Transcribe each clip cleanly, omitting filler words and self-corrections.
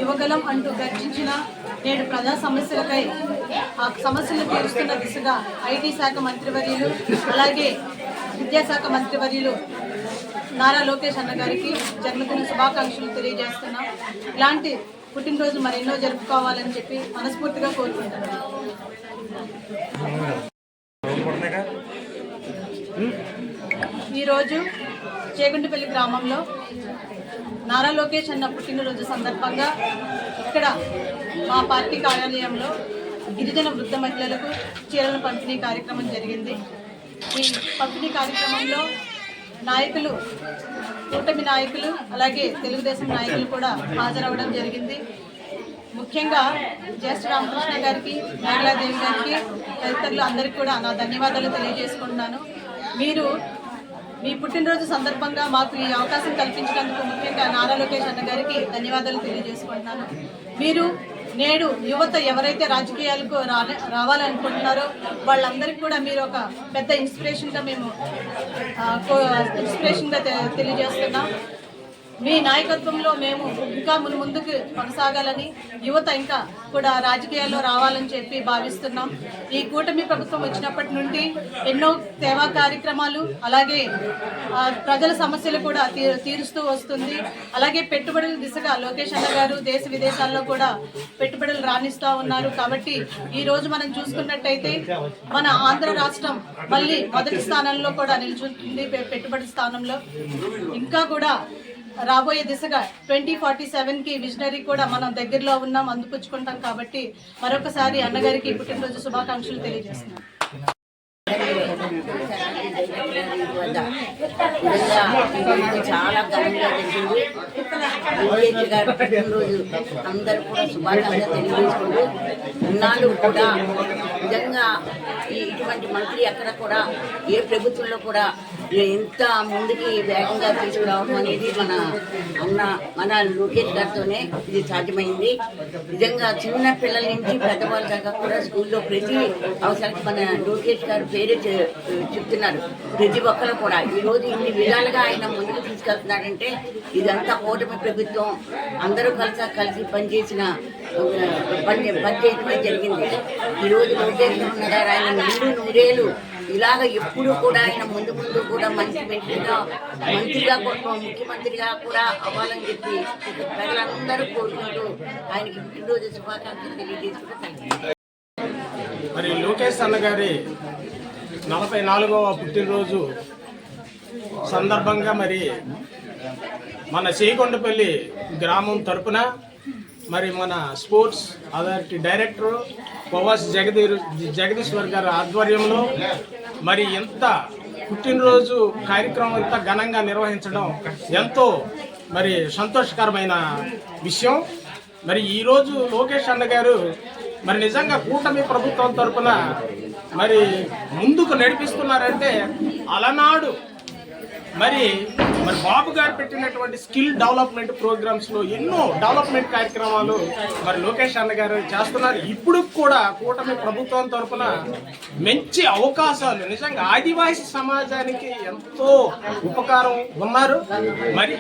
యువగలం అంటూ గర్జించిన నేడు ప్రజా సమస్యలకై ఆ సమస్యలు తీరుస్తున్న దిశగా ఐటీ శాఖ మంత్రివర్యులు అలాగే విద్యాశాఖ మంత్రివర్యులు నారా లోకేష్ అన్న గారికి జన్మదిన శుభాకాంక్షలు తెలియజేస్తున్నాం. ఇలాంటి పుట్టినరోజు మరెన్నో జరుపుకోవాలని చెప్పి మనస్ఫూర్తిగా కోరుకుంటున్నాం. ఈరోజు చేగుంటిపల్లి గ్రామంలో నారా లోకేష్ అన్న పుట్టినరోజు సందర్భంగా ఇక్కడ మా పార్టీ కార్యాలయంలో గిరిజన వృద్ధ మహిళలకు చీరల పంపిణీ కార్యక్రమం జరిగింది. ఈ పంపిణీ కార్యక్రమంలో నాయకులు, కూటమి నాయకులు అలాగే తెలుగుదేశం నాయకులు కూడా హాజరవ్వడం జరిగింది. ముఖ్యంగా జెస్ట్ రామకృష్ణ గారికి, నాగలాదేవి గారికి, తదితరులు అందరికీ కూడా నా ధన్యవాదాలు తెలియజేసుకుంటున్నాను. మీరు మీ పుట్టినరోజు సందర్భంగా మాకు ఈ అవకాశం కల్పించినందుకు ముఖ్యంగా నారా లోకేష్ అన్న గారికి ధన్యవాదాలు తెలియజేసుకుంటున్నాను. మీరు నేడు యువత ఎవరైతే రాజకీయాలకు రావాలనుకుంటున్నారో వాళ్ళందరికీ కూడా మీరు ఒక పెద్ద ఇన్స్పిరేషన్గా తెలియజేస్తున్నాం. మీ నాయకత్వంలో మేము ఇంకా ముందుకు కొనసాగాలని, యువత ఇంకా కూడా రాజకీయాల్లో రావాలని చెప్పి భావిస్తున్నాం. ఈ కూటమి ప్రభుత్వం వచ్చినప్పటి నుండి ఎన్నో సేవా కార్యక్రమాలు అలాగే ప్రజల సమస్యలు కూడా తీరుస్తూ వస్తుంది. అలాగే పెట్టుబడుల దిశగా లోకేష్ అన్న గారు దేశ విదేశాల్లో కూడా పెట్టుబడులు రాణిస్తూ ఉన్నారు. కాబట్టి ఈ రోజు మనం చూసుకున్నట్టయితే మన ఆంధ్ర రాష్ట్రం మళ్ళీ మొదటి స్థానంలో కూడా నిల్చుంటుంది పెట్టుబడి స్థానంలో. ఇంకా కూడా రాబోయే దిశగా 2047కి విజనరీ కూడా మనం దగ్గరలో ఉన్నాం, అందుపుచ్చుకుంటాం. కాబట్టి మరొకసారి అన్నగారికి పుట్టినరోజు శుభాకాంక్షలు తెలియజేస్తున్నాం. చాలా ఘనంగా జరిగింది. పుట్టినరోజు అందరూ కూడా శుభాకాంక్షలు తెలియజేసుకుంటూ ఉన్నాళ్ళు కూడా నిజంగా ఇటువంటి మంత్రి అక్కడ కూడా ఏ ప్రభుత్వంలో కూడా ఎంత ముందుకి వేగంగా తీసుకురావడం అనేది మన లోకేష్ గారితోనే ఇది సాధ్యమైంది. నిజంగా చిన్న పిల్లల నుంచి పెద్దవాళ్ళ దాకా కూడా స్కూల్లో ప్రతి అవసరానికి మన లోకేష్ గారు పేరు చెప్తున్నారు. ప్రతి ఒక్కరు కూడా ఈరోజు ఇన్ని విధాలుగా ఆయన ముందుకు తీసుకెళ్తున్నాడంటే ఇదంతా కూటమి ప్రభుత్వం అందరూ కలిసి పనిచేయడమే జరిగింది. ఈరోజు లోకేష్ గారు ఆయన నూరేళ్ళు ఇలాగ ఎప్పుడు కూడా ఆయన ముందు కూడా మంచి మంత్రిగా ముఖ్యమంత్రిగా కూడా అవ్వాలని చెప్పి ప్రజలందరూ కోరుకుంటూ ఆయనకి పుట్టినరోజు శుభాకాంక్షలు తెలియజేసుకుంటూ మరి లోకేష్ అన్న గారి 44వ పుట్టినరోజు సందర్భంగా మరి మన చేకొండపల్లి గ్రామం తరపున మరి మన sports authority director Kovasi Jagadishwar గారి ఆధ్వర్యంలో మరి ఎంత పుట్టినరోజు కార్యక్రమం ఎంత ఘనంగా నిర్వహించడం ఎంతో మరి సంతోషకరమైన విషయం. మరి ఈరోజు లోకేష్ అన్న గారు మరి నిజంగా కూటమి ప్రభుత్వం తరపున మరి ముందుకు నడిపిస్తున్నారంటే అలనాడు మరి బాబు గారు పెట్టినటువంటి స్కిల్ డెవలప్మెంట్ ప్రోగ్రామ్స్లో ఎన్నో డెవలప్మెంట్ కార్యక్రమాలు మరి లోకేష్ అన్న గారు చేస్తున్నారు. ఇప్పుడు కూడా కూటమి ప్రభుత్వం తరఫున మంచి అవకాశాలు నిజంగా ఆదివాసీ సమాజానికి ఎంతో ఉపకారం ఉన్నారు. మరి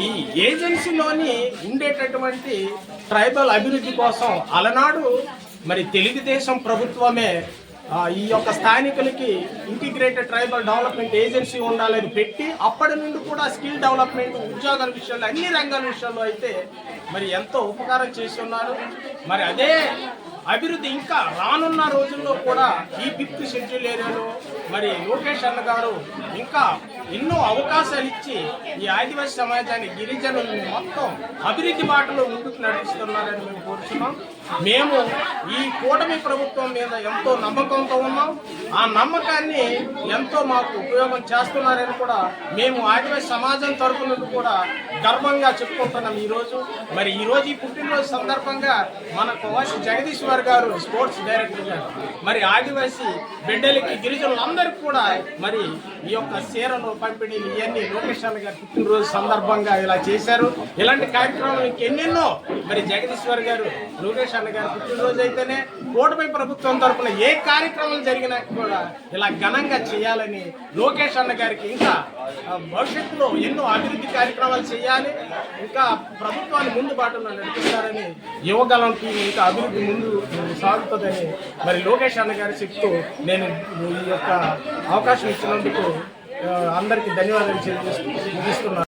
ఈ ఏజెన్సీలోని ఉండేటటువంటి ట్రైబల్ అభివృద్ధి కోసం అలనాడు మరి తెలుగుదేశం ప్రభుత్వమే ఈ యొక్క స్థానికులకి ఇంటిగ్రేటెడ్ ట్రైబల్ డెవలప్మెంట్ ఏజెన్సీ ఉండాలని పెట్టి అప్పటి నుండి కూడా స్కిల్ డెవలప్మెంట్ ఉద్యోగాల విషయంలో అన్ని రంగాల విషయంలో అయితే మరి ఎంతో ఉపకారం చేస్తున్నారు. మరి అదే అభివృద్ధి ఇంకా రానున్న రోజుల్లో కూడా ఈ 5th షెడ్యూల్ ఏరియాలో మరి లోకేష్ అన్న గారు ఇంకా ఎన్నో అవకాశాలు ఇచ్చి ఈ ఆదివాసీ సమాజాన్ని గిరిజనుల్ని మొత్తం అభివృద్ధి బాటలో ముందుకు నడిపిస్తున్నారని మేము కోరుతున్నాం. మేము ఈ కూటమి ప్రభుత్వం మీద ఎంతో నమ్మకంతో ఉన్నాం. ఆ నమ్మకాన్ని ఎంతో మాకు ఉపయోగం చేస్తున్నారని కూడా మేము ఆదివాసీ సమాజం తరపు నుండి కూడా గర్వంగా చెప్పుకుంటున్నాం. ఈరోజు ఈ పుట్టినరోజు సందర్భంగా మన కోవాసి జగదీశ్వర్ గారు స్పోర్ట్స్ డైరెక్టర్ గారు మరి ఆదివాసీ బిడ్డలకి గిరిజనులు అందరికి కూడా మరి ఈ యొక్క చీరలు పంపిణీలు ఇవన్నీ లోకేష్ అన్న గారి పుట్టినరోజు సందర్భంగా ఇలా చేశారు. ఇలాంటి కార్యక్రమాలు ఇంకెన్నెన్నో మరి జగదీశ్వర్ గారు లోకేష్ అన్న గారి పుట్టినరోజు అయితేనే కూటమి ప్రభుత్వం తరఫున ఏ కార్యక్రమాలు జరిగినా కూడా ఇలా ఘనంగా చేయాలని లోకేష్ అన్న గారికి ఇంకా భవిష్యత్తులో ఎన్నో అభివృద్ధి కార్యక్రమాలు చేయాలి, ఇంకా ప్రభుత్వాన్ని ముందు బాటలో నడిపిస్తారని, యువగలంకి ఇంకా అభివృద్ధి ముందు సాగుతుందని మరి లోకేష్ అన్న గారు చెప్తూ నేను ఈ యొక్క అవకాశం ఇచ్చినందుకు అందరికీ ధన్యవాదాలు తెలియజేస్తున్నాను.